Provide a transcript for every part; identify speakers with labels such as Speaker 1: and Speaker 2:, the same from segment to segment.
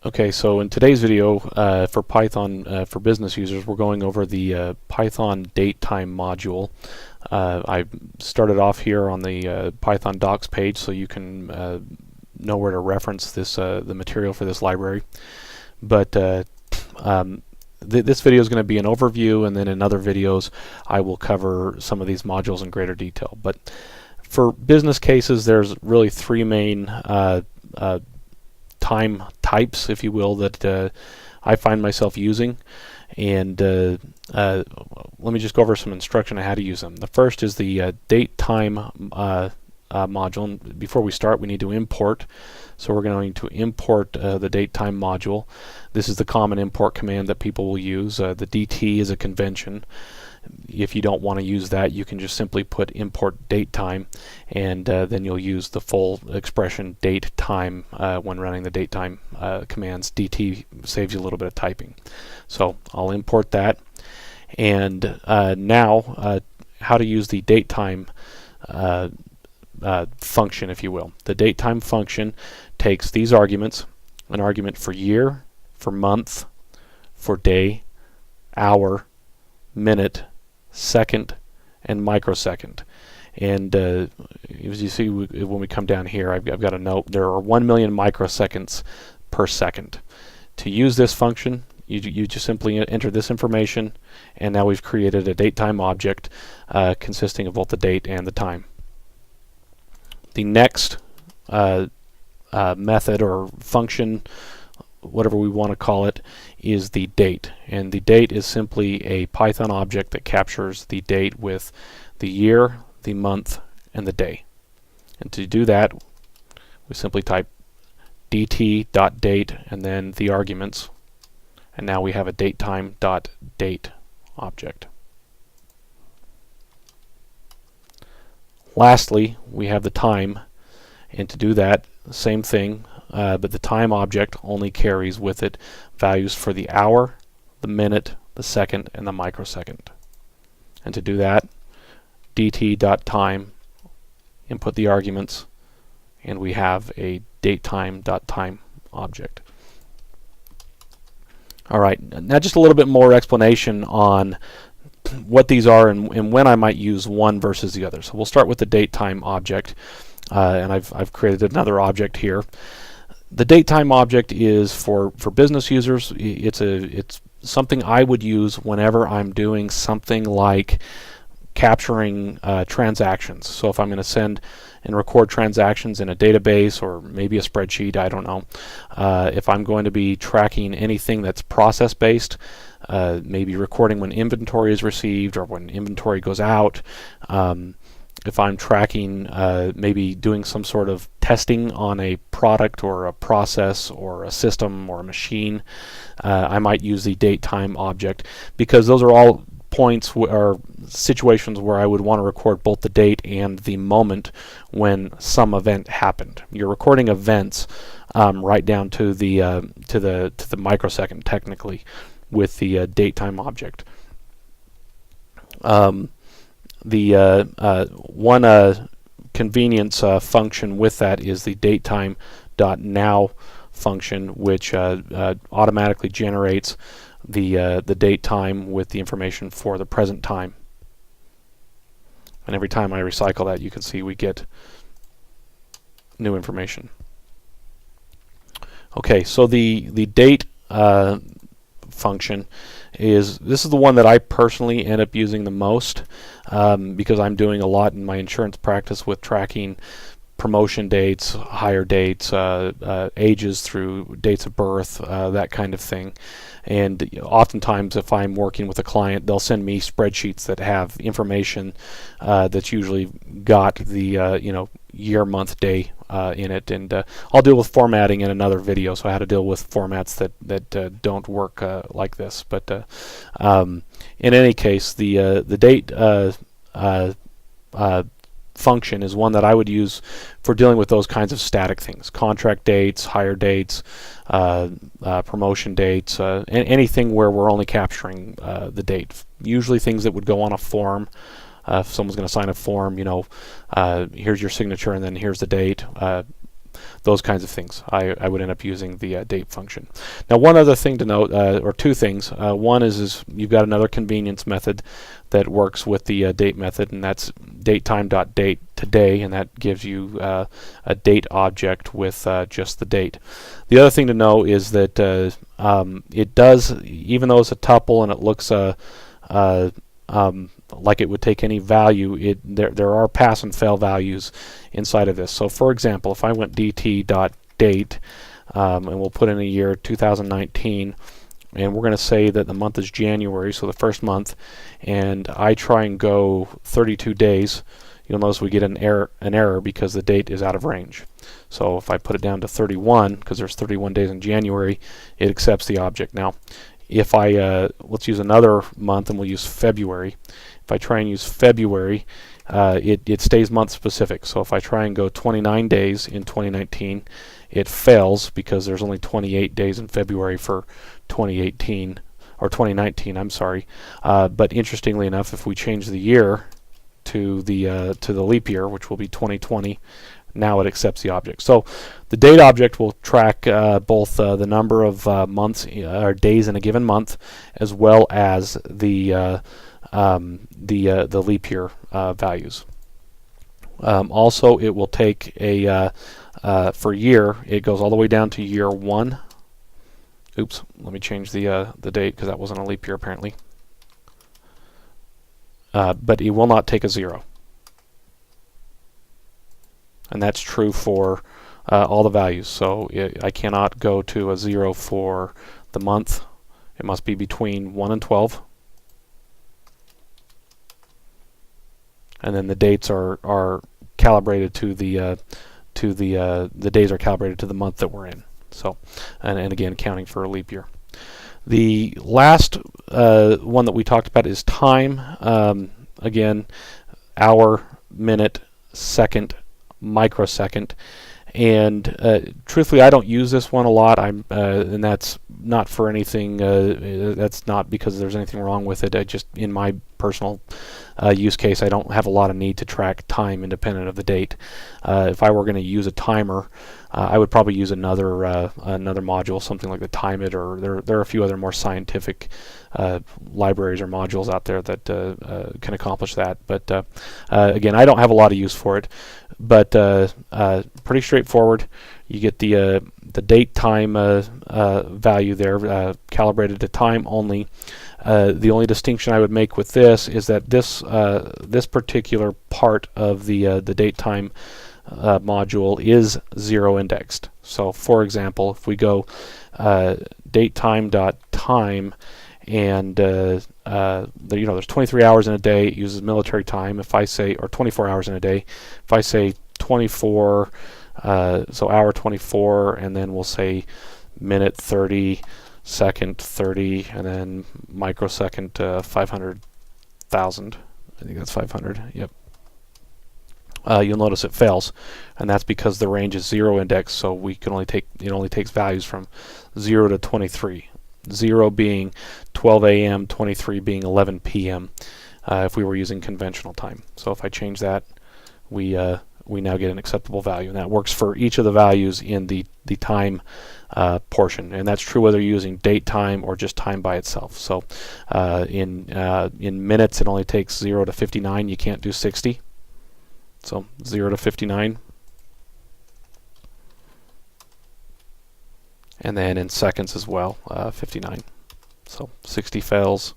Speaker 1: Okay, so in today's video for Python for business users, we're going over the Python datetime module. I started off here on the Python docs page, so you can know where to reference this the material for this library. But this video is going to be an overview, and then in other videos I will cover some of these modules in greater detail. But for business cases, there's really three main time types, if you will, that I find myself using, and let me just go over some instruction on how to use them. The first is the datetime module. And before we start, we need to import. So we're going to import the datetime module. This is the common import command that people will use. The DT is a convention. If you don't want to use that, you can just simply put import datetime, and then you'll use the full expression datetime when running the datetime commands. DT saves you a little bit of typing. So I'll import that, and now how to use the datetime function, if you will. The datetime function takes these arguments: an argument for year, for month, for day, hour, minute, second, and microsecond. And as you see, when we come down here, I've got a note. There are 1 million microseconds per second. To use this function, you just simply enter this information, and now we've created a datetime object consisting of both the date and the time. The next method or function, whatever we want to call it, is the date. And the date is simply a Python object that captures the date with the year, the month, and the day. And to do that, we simply type dt.date and then the arguments, and now we have a datetime.date object. Lastly, we have the time, and to do that, same thing, but the time object only carries with it values for the hour, the minute, the second, and the microsecond. And to do that, dt.time, input the arguments, and we have a datetime.time object. Alright, now just a little bit more explanation on what these are and when I might use one versus the other. So we'll start with the datetime object, and I've created another object here. The datetime object is for business users. It's something I would use whenever I'm doing something like capturing transactions. So if I'm going to send and record transactions in a database or maybe a spreadsheet, I don't know. If I'm going to be tracking anything that's process based, maybe recording when inventory is received or when inventory goes out. If I'm tracking, maybe doing some sort of testing on a product or a process or a system or a machine, I might use the datetime object, because those are all points or situations where I would want to record both the date and the moment when some event happened. You're recording events right down to the microsecond, technically, with the datetime object. The one convenience function with that is the datetime.now function, which automatically generates the date time with the information for the present time. And every time I recycle that, you can see we get new information. Okay, so the date function is the one that I personally end up using the most, because I'm doing a lot in my insurance practice with tracking promotion dates, hire dates, ages through dates of birth, that kind of thing. And oftentimes, if I'm working with a client, they'll send me spreadsheets that have information that's usually got the year, month, day in it. And I'll deal with formatting in another video, so how to deal with formats that don't work like this. But in any case, the date function is one that I would use for dealing with those kinds of static things: contract dates, hire dates, promotion dates, anything where we're only capturing the date. Usually things that would go on a form. If someone's going to sign a form, here's your signature and then here's the date. those kinds of things. I would end up using the date function. Now, one other thing to note, or two things. One is you've got another convenience method that works with the date method, and that's datetime.date today, and that gives you a date object with just the date. The other thing to know is that it does, even though it's a tuple and it looks like it would take any value, there are pass and fail values inside of this. So for example, if I went dt.date and we'll put in a year 2019, and we're going to say that the month is January, so the first month, and I try and go 32 days, you'll notice we get an error because the date is out of range. So if I put it down to 31, because there's 31 days in January, it accepts the object. Now, if I, let's use another month, and we'll use February. If I try and use February, it stays month specific. So if I try and go 29 days in 2019, it fails because there's only 28 days in February for 2018, or 2019, I'm sorry. But interestingly enough, if we change the year to the leap year, which will be 2020, now it accepts the object. So the date object will track both the number of months or days in a given month, as well as the leap year values. Also, it will take for year, it goes all the way down to year 1. Oops, let me change the date because that wasn't a leap year apparently. But it will not take a 0. And that's true for all the values. So I cannot go to a 0 for the month. It must be between 1 and 12. And then the dates are calibrated to the days are calibrated to the month that we're in. So, and again, counting for a leap year. The last one that we talked about is time. Again, hour, minute, second, microsecond. And truthfully, I don't use this one a lot. And that's not for anything. That's not because there's anything wrong with it. I just, in my personal use case, I don't have a lot of need to track time independent of the date. If I were going to use a timer, I would probably use another module, something like the Time It, or there are a few other more scientific libraries or modules out there that can accomplish that. But again, I don't have a lot of use for it. But pretty straightforward. You get the date time value there, calibrated to time only. The only distinction I would make with this is that this particular part of the date time module is 0 indexed. So for example, if we go datetime.time, and there's 23 hours in a day, it uses military time. If I say, or 24 hours in a day, if I say 24, so hour 24, and then we'll say minute 30, second 30, and then microsecond 500,000. I think that's 500. Yep. You'll notice it fails, and that's because the range is 0 index, so we can only take, it only takes values from 0 to 23. 0 being 12 a.m., 23 being 11 p.m. If we were using conventional time. So if I change that, we now get an acceptable value, and that works for each of the values in the time portion, and that's true whether you're using date time or just time by itself. So in minutes, it only takes 0 to 59. You can't do 60. So 0 to 59. And then in seconds as well, 59. So 60 fails,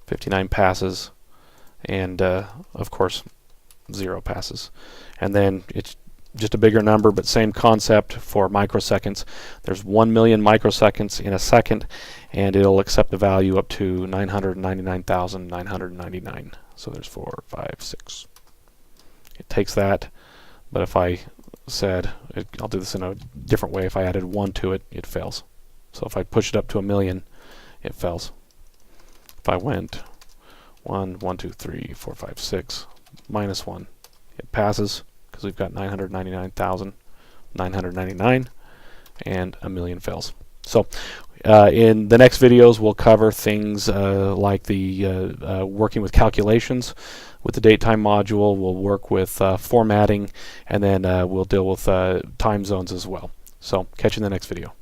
Speaker 1: 59 passes, and of course 0 passes. And then it's just a bigger number, but same concept for microseconds. There's 1 million microseconds in a second, and it'll accept a value up to 999,999. So there's 4, 5, 6. It takes that, but if I said, I'll do this in a different way, if I added 1 to it, it fails. So if I push it up to 1 million, it fails. If I went 1, 1, 2, 3, 4, 5, 6, minus 1, it passes, because we've got 999,999, and 1 million fails. So in the next videos, we'll cover things like the working with calculations. with the datetime module. We'll work with formatting, and then we'll deal with time zones as well. So catch you in the next video.